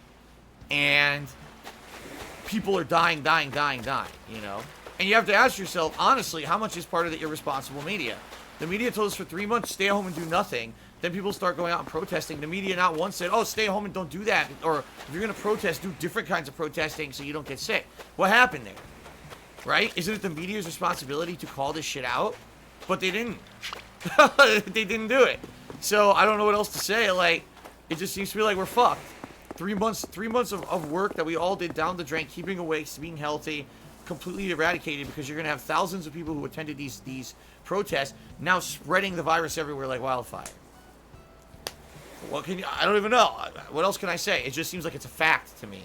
and people are dying, you know? And you have to ask yourself, honestly, how much is part of the irresponsible media? The media told us for 3 months, stay home and do nothing. Then people start going out and protesting. The media not once said, oh, stay home and don't do that. Or if you're going to protest, do different kinds of protesting so you don't get sick. What happened there? Right? Isn't it the media's responsibility to call this shit out? But they didn't. They didn't do it. So I don't know what else to say. Like, it just seems to be like we're fucked. 3 months of work that we all did down the drain, keeping awake, being healthy, completely eradicated because you're going to have thousands of people who attended these protests now spreading the virus everywhere like wildfire. What can you, I don't even know. What else can I say? It just seems like it's a fact to me.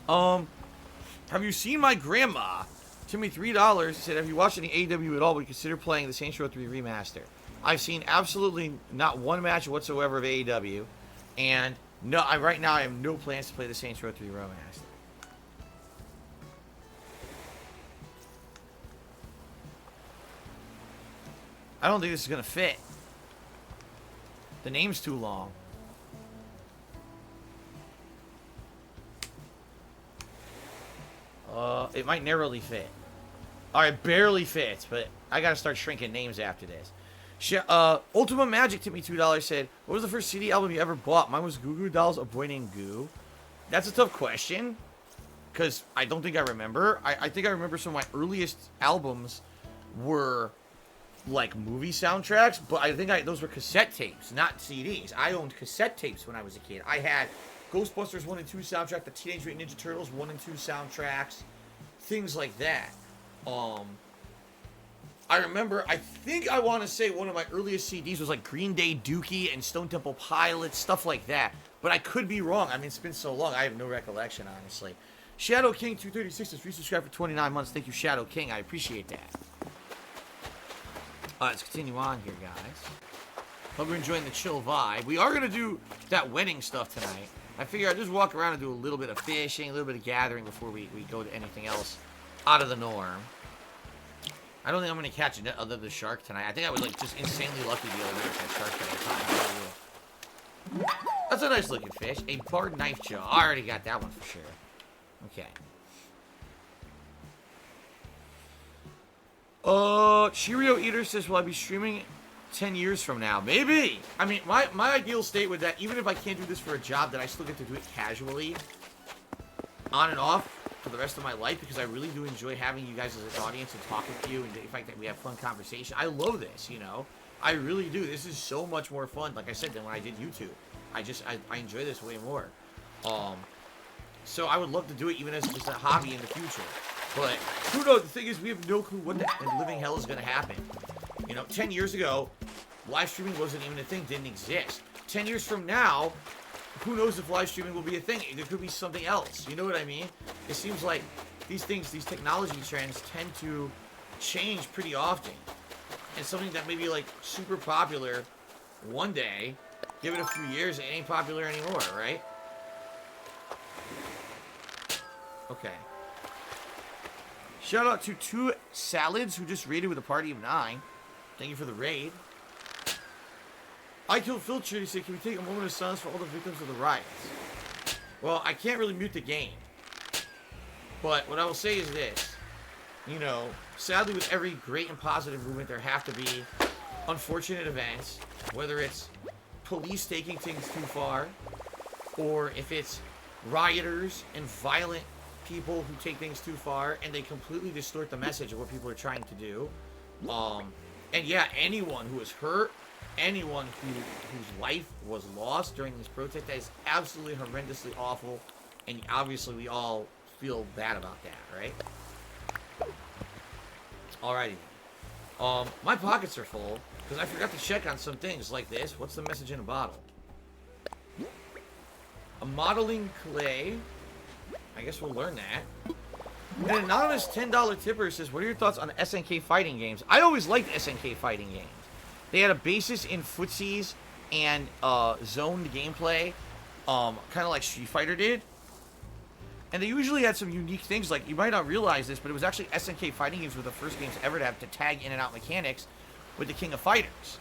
Have you seen my grandma? Timmy $3 said, have you watched any AEW at all? Would you consider playing the Saints Row 3 remaster? I've seen absolutely not one match whatsoever of AEW, and no, right now I have no plans to play the Saints Row 3 remaster. I don't think this is gonna fit. The name's too long. It might narrowly fit. Alright, barely fits, but I gotta start shrinking names after this. Ultima Magic to me $2 said, what was the first CD album you ever bought? Mine was Goo Goo Dolls, A Boy Named Goo. That's a tough question, because I don't think I remember. I think I remember some of my earliest albums were like movie soundtracks, but I think those were cassette tapes, not CDs. I owned cassette tapes when I was a kid. I had Ghostbusters 1 and 2 soundtrack, the Teenage Mutant Ninja Turtles 1 and 2 soundtracks, things like that. I remember, I think I want to say one of my earliest CDs was like Green Day Dookie and Stone Temple Pilots, stuff like that. But I could be wrong. I mean, it's been so long, I have no recollection, honestly. Shadow King 236 is resubscribed for 29 months. Thank you, Shadow King. I appreciate that. Let's continue on here, guys. Hope you're enjoying the chill vibe. We are going to do that wedding stuff tonight. I figure I'd just walk around and do a little bit of fishing, a little bit of gathering before we go to anything else out of the norm. I don't think I'm going to catch another the shark tonight. I think I was like just insanely lucky the other night with that shark that I caught. That's a nice looking fish. A barred knife jaw. I already got that one for sure. Okay. Cheerio Eater says, will I be streaming 10 years from now? Maybe. I mean, my ideal state would that even if I can't do this for a job, that I still get to do it casually, on and off, for the rest of my life, because I really do enjoy having you guys as an audience and talking to you, and the fact that we have fun conversation. I love this, you know. I really do. This is so much more fun, like I said, than when I did YouTube. I enjoy this way more. So I would love to do it even as just a hobby in the future. But who knows? The thing is, we have no clue what the living hell is going to happen. You know, 10 years ago, live streaming wasn't even a thing, didn't exist. 10 years from now, who knows if live streaming will be a thing? There could be something else. You know what I mean? It seems like these things, these technology trends tend to change pretty often. And something that may be like super popular one day, give it a few years, it ain't popular anymore, right? Okay. Shout out to 2 Salads who just raided with a party of 9. Thank you for the raid. I Killed Filter, he said, can we take a moment of silence for all the victims of the riots? Well, I can't really mute the game. But what I will say is this. You know, sadly with every great and positive movement, there have to be unfortunate events. Whether it's police taking things too far, or if it's rioters and violent people who take things too far, and they completely distort the message of what people are trying to do. And yeah, anyone who was hurt, anyone whose life was lost during this protest, that is absolutely horrendously awful, and obviously we all feel bad about that, right? Alrighty. My pockets are full, because I forgot to check on some things like this. What's the message in a bottle? A modeling clay. I guess we'll learn that. An anonymous $10 tipper says, what are your thoughts on SNK fighting games? I always liked SNK fighting games. They had a basis in footsies and zoned gameplay, kind of like Street Fighter did. And they usually had some unique things, like, you might not realize this, but it was actually SNK fighting games were the first games ever to have to tag in and out mechanics with the King of Fighters.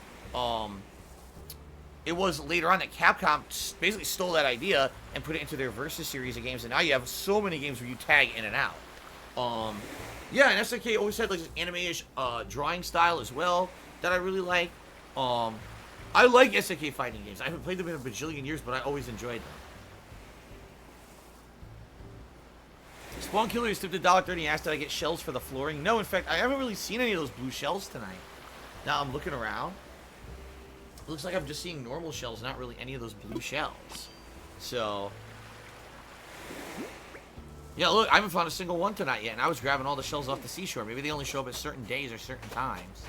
It was later on that Capcom basically stole that idea and put it into their Versus series of games, and now you have so many games where you tag in and out. Yeah, and SNK always had like this anime-ish drawing style as well that I really like. I like SNK fighting games. I haven't played them in a bajillion years, but I always enjoyed them. Spawn Killer is tipped $1.30 and asked, did I get shells for the flooring? No, in fact, I haven't really seen any of those blue shells tonight. Now I'm looking around. It looks like I'm just seeing normal shells, not really any of those blue shells. So, yeah, look, I haven't found a single one tonight yet, and I was grabbing all the shells off the seashore. Maybe they only show up at certain days or certain times.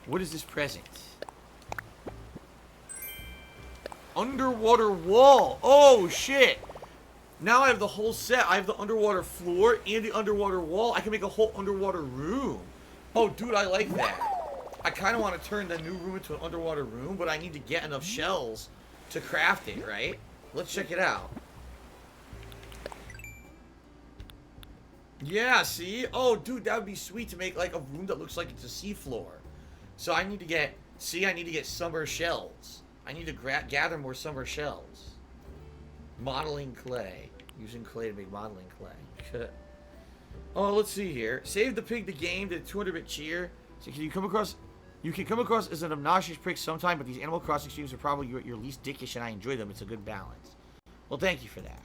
What is this present? Underwater wall. Oh, shit. Now I have the whole set. I have the underwater floor and the underwater wall. I can make a whole underwater room. Oh, dude, I like that. I kind of want to turn the new room into an underwater room, but I need to get enough shells to craft it, right? Let's check it out. Yeah, see? Oh, dude, that would be sweet to make, like, a room that looks like it's a seafloor. So I need to get, see, I need to get summer shells. I need to gather more summer shells. Modeling clay. Using clay to make modeling clay. Oh, let's see here. Save the pig the game to 200-bit cheer. So can you come across... You can come across as an obnoxious prick sometime, but these Animal Crossing streams are probably your least dickish, and I enjoy them. It's a good balance. Well, thank you for that.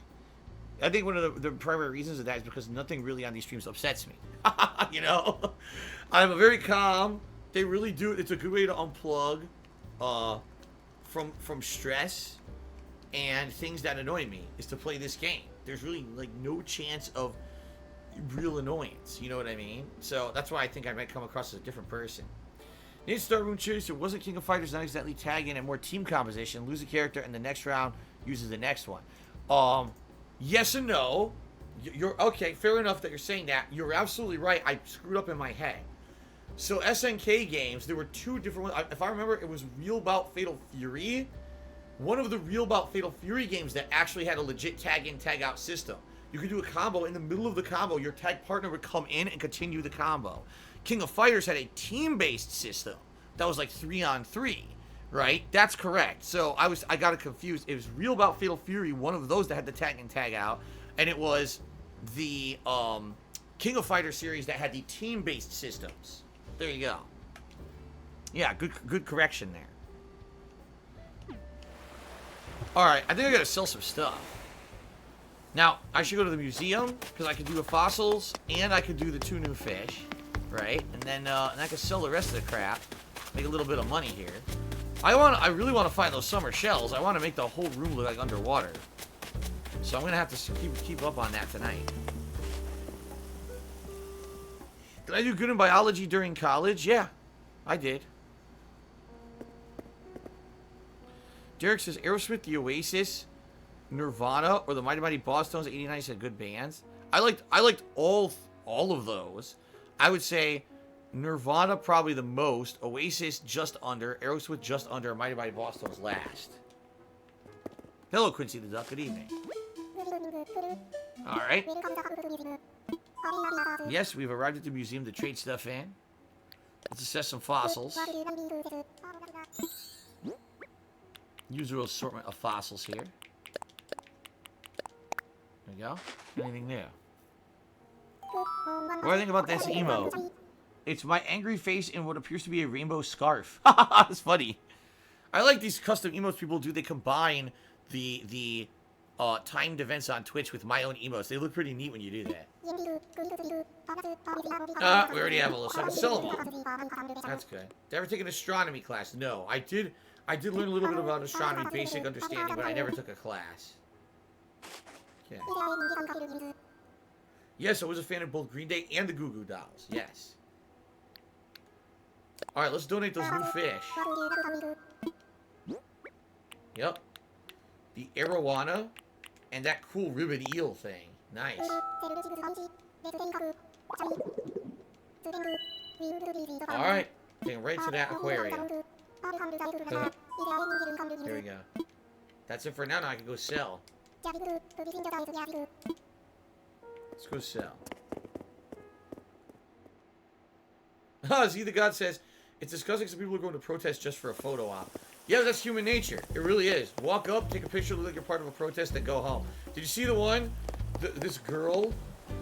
I think one of the primary reasons of that is because nothing really on these streams upsets me. You know? I'm very calm. They really do. It's a good way to unplug from stress and things that annoy me, is to play this game. There's really, like, no chance of real annoyance. You know what I mean? So that's why I think I might come across as a different person. Need to start Rune Chaser. Wasn't King of Fighters not exactly tag in and more team composition? Lose a character and the next round uses the next one. Yes and no. You're okay. Fair enough that you're saying that. You're absolutely right. I screwed up in my head. So SNK games, there were two different ones. If I remember, it was Real Bout Fatal Fury. One of the Real Bout Fatal Fury games that actually had a legit tag in, tag out system. You could do a combo. In the middle of the combo, your tag partner would come in and continue the combo. King of Fighters had a team-based system that was like 3-on-3, right? That's correct. So I got it confused. It was Real Bout Fatal Fury, one of those that had the tag and tag out, and it was the King of Fighters series that had the team-based systems. There you go. Yeah, good correction there. All right, I think I gotta sell some stuff. Now I should go to the museum because I could do the fossils and I could do the 2 new fish. Right, and then I can sell the rest of the crap, make a little bit of money here. I really want to find those summer shells. I want to make the whole room look like underwater. So I'm gonna have to keep up on that tonight. Did I do good in biology during college? Yeah, I did. Derek says Aerosmith, The Oasis, Nirvana, or the Mighty Mighty Bosstones. '89 said good bands. I liked all of those. I would say Nirvana probably the most, Oasis just under, Aerosmith just under, Mighty Mighty Bosstones last. Hello, Quincy the Duck. Good evening. All right. Yes, we've arrived at the museum to trade stuff in. Let's assess some fossils. Usual assortment of fossils here. There we go. Anything new? What do I think about this emote? It's my angry face in what appears to be a rainbow scarf. That's funny. I like these custom emotes people do. They combine the timed events on Twitch with my own emotes. They look pretty neat when you do that. We already have a list. I can sell them all. That's good. Did I ever take an astronomy class? No. I did learn a little bit about astronomy, basic understanding, but I never took a class. Okay. Yes, I was a fan of both Green Day and the Goo Goo Dolls. Yes. Alright, let's donate those new fish. Yep. The arowana and that cool ribbon eel thing. Nice. Alright. Getting right to that aquarium. Here we go. That's it for now. Now I can go sell. Let's go sell. Z the God says, it's disgusting some people are going to protest just for a photo op. Yeah, that's human nature. It really is. Walk up, take a picture, look like you're part of a protest, then go home. Did you see the one? This girl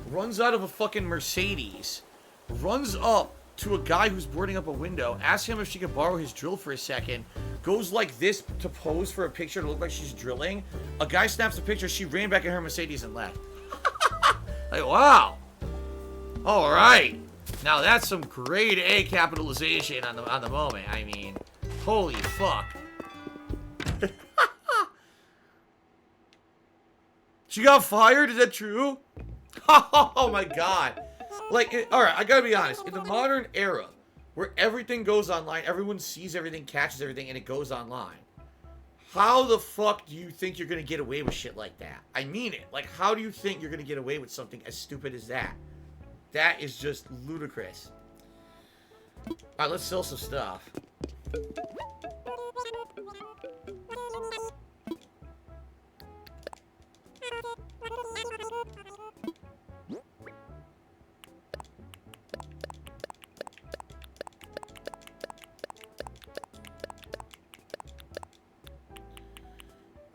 runs out of a fucking Mercedes, runs up to a guy who's boarding up a window, asks him if she could borrow his drill for a second, goes like this to pose for a picture to look like she's drilling. A guy snaps a picture, she ran back in her Mercedes and left. Like, wow. All right. Now that's some grade A capitalization on the moment. I mean, holy fuck. She got fired? Is that true? Oh my god. Like, alright, I gotta be honest. In the modern era, where everything goes online, everyone sees everything, catches everything, and it goes online. How the fuck do you think you're gonna get away with shit like that? I mean it. Like, how do you think you're gonna get away with something as stupid as that? That is just ludicrous. Alright, let's sell some stuff.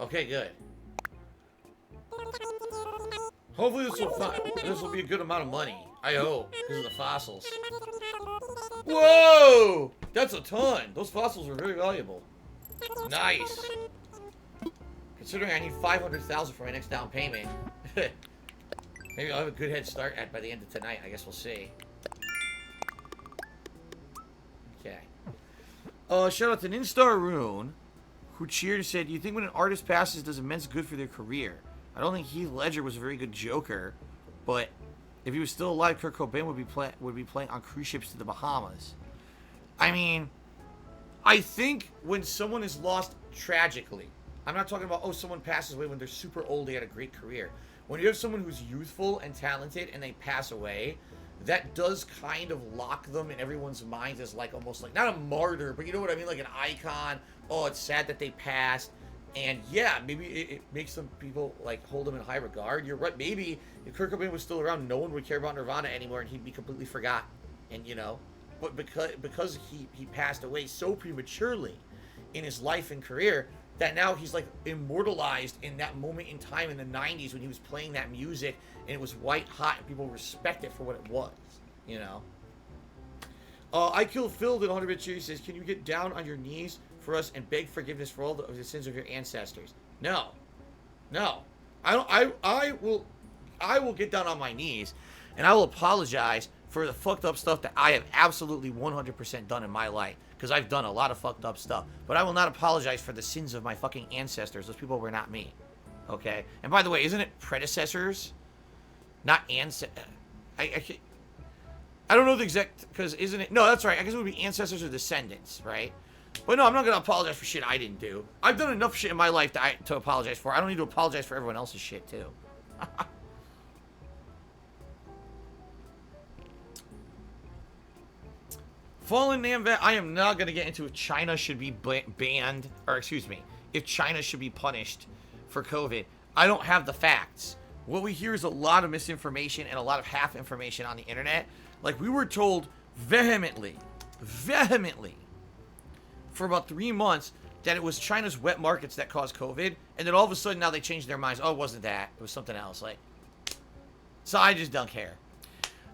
Okay, good. Hopefully this will be a good amount of money. I hope, because of the fossils. Whoa! That's a ton. Those fossils are very valuable. Nice. Considering I need 500,000 for my next down payment. Maybe I'll have a good head start by the end of tonight. I guess we'll see. Okay. Shout out to Ninstar Rune, who cheered and said, "Do you think when an artist passes, does immense good for their career? I don't think Heath Ledger was a very good Joker, but if he was still alive, Kurt Cobain would be playing on cruise ships to the Bahamas." I mean, I think when someone is lost tragically, I'm not talking about, oh, someone passes away when they're super old, they had a great career. When you have someone who's youthful and talented and they pass away, that does kind of lock them in everyone's minds as like almost like, not a martyr, but you know what I mean? Like an icon. Oh, it's sad that they passed. And yeah, maybe it makes some people like hold them in high regard. You're right. Maybe if Kurt Cobain was still around, no one would care about Nirvana anymore and he'd be completely forgotten. And you know, but because he passed away so prematurely in his life and career, that now he's like immortalized in that moment in time in the 90s when he was playing that music and it was white hot and people respect it for what it was, you know. I Kill Phil did 100 bit cheer. He says, "Can you get down on your knees for us and beg forgiveness for all the sins of your ancestors?" No. I will get down on my knees and I will apologize for the fucked up stuff that I have absolutely 100% done in my life. Because I've done a lot of fucked up stuff. But I will not apologize for the sins of my fucking ancestors. Those people were not me. Okay? And by the way, isn't it predecessors? Not ancestors. I don't know the exact... Because isn't it... No, that's right. I guess it would be ancestors or descendants, right? But no, I'm not going to apologize for shit I didn't do. I've done enough shit in my life to apologize for. I don't need to apologize for everyone else's shit, too. Fallen Namvat, I am not going to get into if China should be banned, or excuse me, if China should be punished for COVID. I don't have the facts. What we hear is a lot of misinformation and a lot of half information on the internet. Like, we were told vehemently, for about 3 months that it was China's wet markets that caused COVID, and then all of a sudden now they changed their minds. Oh, it wasn't that. It was something else. Like, so I just don't care.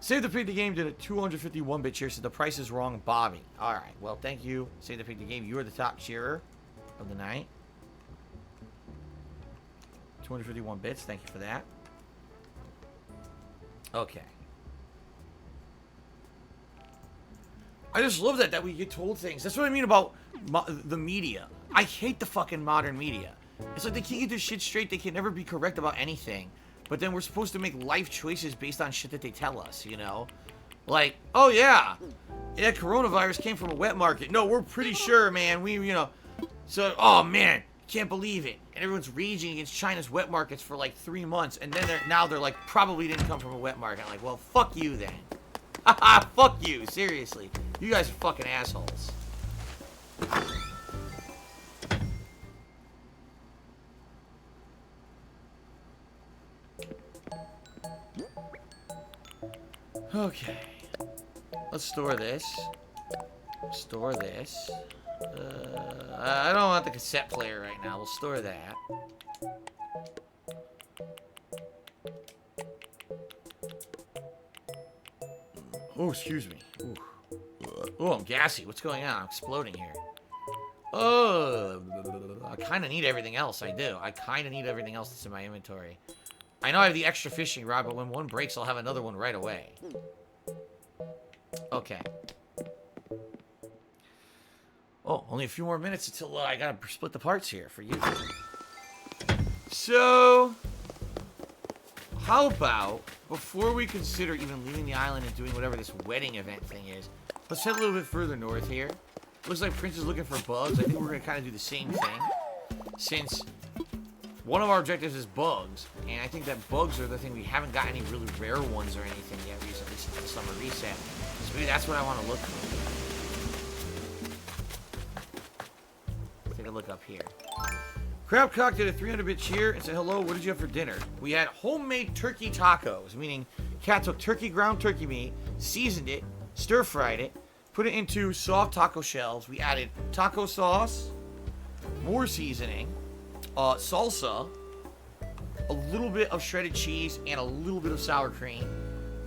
Save the Pig the Game did a 251-bit cheer, so the price is wrong, Bobby. All right, well, thank you, Save the Pig the Game. You are the top cheerer of the night. 251 bits, thank you for that. Okay. I just love that we get told things. That's what I mean about the media. I hate the fucking modern media. It's like they can't get their shit straight. They can never be correct about anything. But then we're supposed to make life choices based on shit that they tell us, you know? Like, oh yeah, coronavirus came from a wet market. No, we're pretty sure, man. You know, so, oh man, can't believe it. And everyone's raging against China's wet markets for like 3 months. And then they're like, probably didn't come from a wet market. I'm like, well, fuck you then. Haha, fuck you, seriously. You guys are fucking assholes. Okay. Let's store this. Store this. I don't want the cassette player right now. We'll store that. Oh, excuse me. Ooh. Oh, I'm gassy. What's going on? I'm exploding here. Oh, I kind of need everything else. I do. I kind of need everything else that's in my inventory. I know I have the extra fishing rod, but when one breaks, I'll have another one right away. Okay. Oh, only a few more minutes until I gotta split the parts here for you. So, how about, before we consider even leaving the island and doing whatever this wedding event thing is, let's head a little bit further north here. Looks like Prince is looking for bugs. I think we're gonna kind of do the same thing, since one of our objectives is bugs, and I think that bugs are the thing. We haven't got any really rare ones or anything yet recently since the summer reset. So maybe that's what I want to look for. Let's take a look up here. Crabcock did a 300-bit cheer and said, hello, what did you have for dinner? We had homemade turkey tacos, meaning Cat took ground turkey meat, seasoned it, stir-fried it, put it into soft taco shells. We added taco sauce, more seasoning, salsa, a little bit of shredded cheese, and a little bit of sour cream.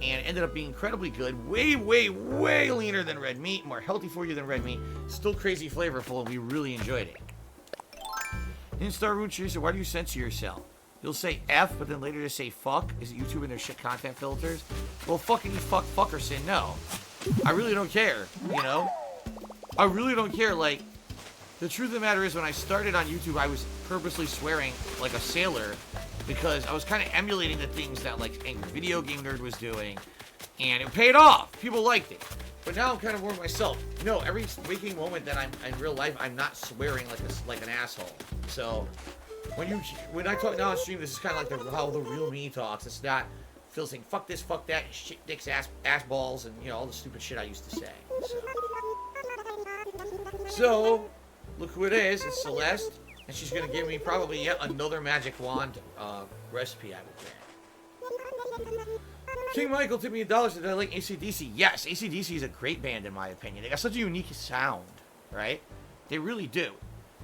And it ended up being incredibly good. Way, way, way leaner than red meat. More healthy for you than red meat. Still crazy flavorful, and we really enjoyed it. Instar Root said, why do you censor yourself? You'll say F, but then later just say fuck? Is it YouTube and their shit content filters? Well, fucking fuck, fuckerson, no. I really don't care, you know? I really don't care. Like, the truth of the matter is, when I started on YouTube, I was purposely swearing like a sailor because I was kind of emulating the things that, like, Angry Video Game Nerd was doing, and it paid off. People liked it. But now I'm kind of more myself. No, every waking moment that I'm in real life, I'm not swearing like an asshole. So, when I talk now on stream, this is kind of like how the real me talks. It's not Phil saying, fuck this, fuck that, shit dicks, ass balls, and, you know, all the stupid shit I used to say. So look who it is. It's Celeste, and she's going to give me probably yet another magic wand recipe, I would bet. King Michael took me $1. Did I like AC/DC? Yes, AC/DC is a great band in my opinion. They got such a unique sound, right? They really do.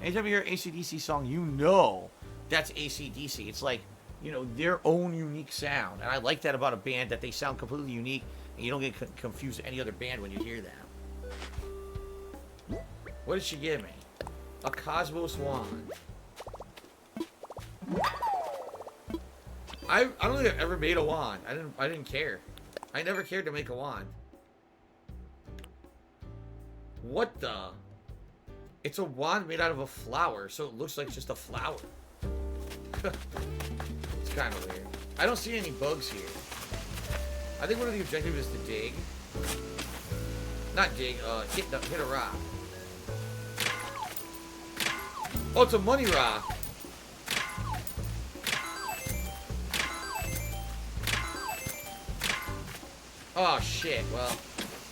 Anytime you hear an AC/DC song, you know that's AC/DC. It's like, you know, their own unique sound. And I like that about a band, that they sound completely unique, and you don't get confused with any other band when you hear them. What did she give me? A Cosmos wand. I don't think I've ever made a wand. I didn't care. I never cared to make a wand. What the? It's a wand made out of a flower, so it looks like just a flower. It's kind of weird. I don't see any bugs here. I think one of the objectives is to dig. Not dig, hit a rock. Oh, it's a money rock. Oh, shit. Well,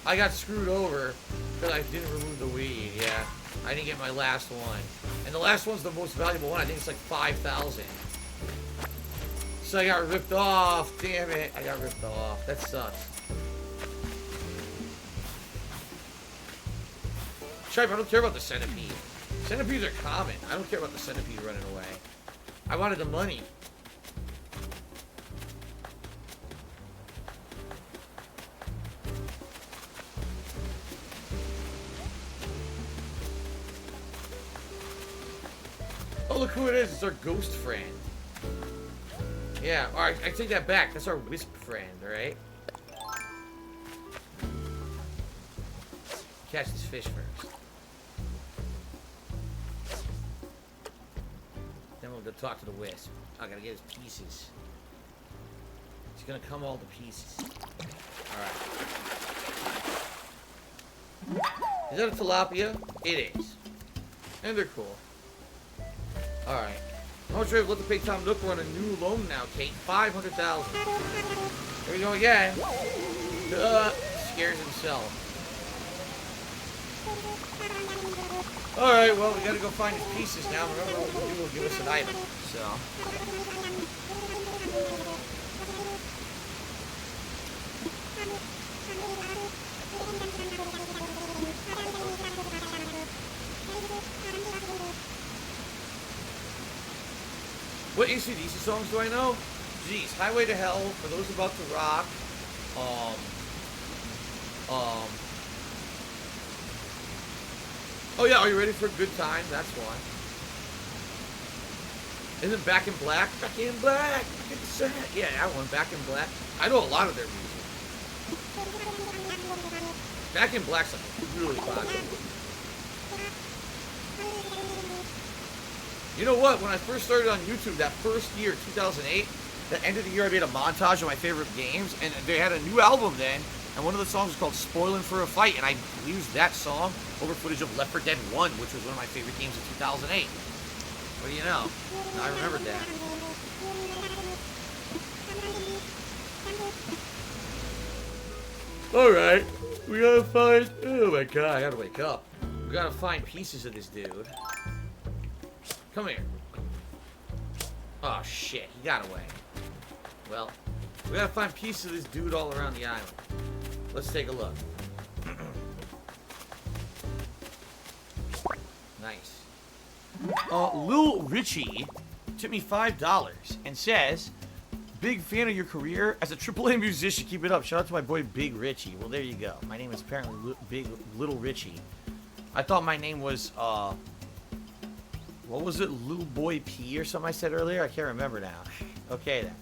I got screwed over because I didn't remove the weed. Yeah, I didn't get my last one. And the last one's the most valuable one. I think it's like 5,000. So I got ripped off. Damn it. I got ripped off. That sucks. Tripe, I don't care about the centipede. Centipedes are common. I don't care about the centipede running away. I wanted the money. Oh, look who it is. It's our ghost friend. Yeah, alright, I take that back. That's our wisp friend, alright? Catch this fish first. Then we'll go talk to the wisp. I gotta get his pieces. He's gonna come all to pieces. Alright. Is that a tilapia? It is. And they're cool. Alright. How much do I have to pay Tom Nook? We're on a new loan now, Kate. 500,000. Here we go again. Scares himself. Alright, well, we gotta go find his pieces now. Remember what we'll do, will give us an item. So. What AC/DC songs do I know? Jeez, Highway to Hell, For Those About to Rock, oh yeah, Are You Ready for a Good Time? That's one. Isn't Back in Black? Back in Black! Yeah, that one, Back in Black. I know a lot of their music. Back in Black's like really popular. You know what? When I first started on YouTube, that first year, 2008, the end of the year, I made a montage of my favorite games, and they had a new album then, and one of the songs was called Spoilin' for a Fight, and I used that song over footage of Left 4 Dead 1, which was one of my favorite games of 2008. What do you know? I remembered that. Alright, we gotta find... Oh my god, I gotta wake up. We gotta find pieces of this dude. Come here. Oh shit, he got away. Well, we gotta find pieces of this dude all around the island. Let's take a look. Nice. Lil Richie tipped me $5 and says, big fan of your career as a AAA musician. Keep it up. Shout out to my boy Big Richie. Well, there you go. My name is apparently Big Little Richie. I thought my name was, what was it? Little Boy P or something I said earlier? I can't remember now. Okay, then.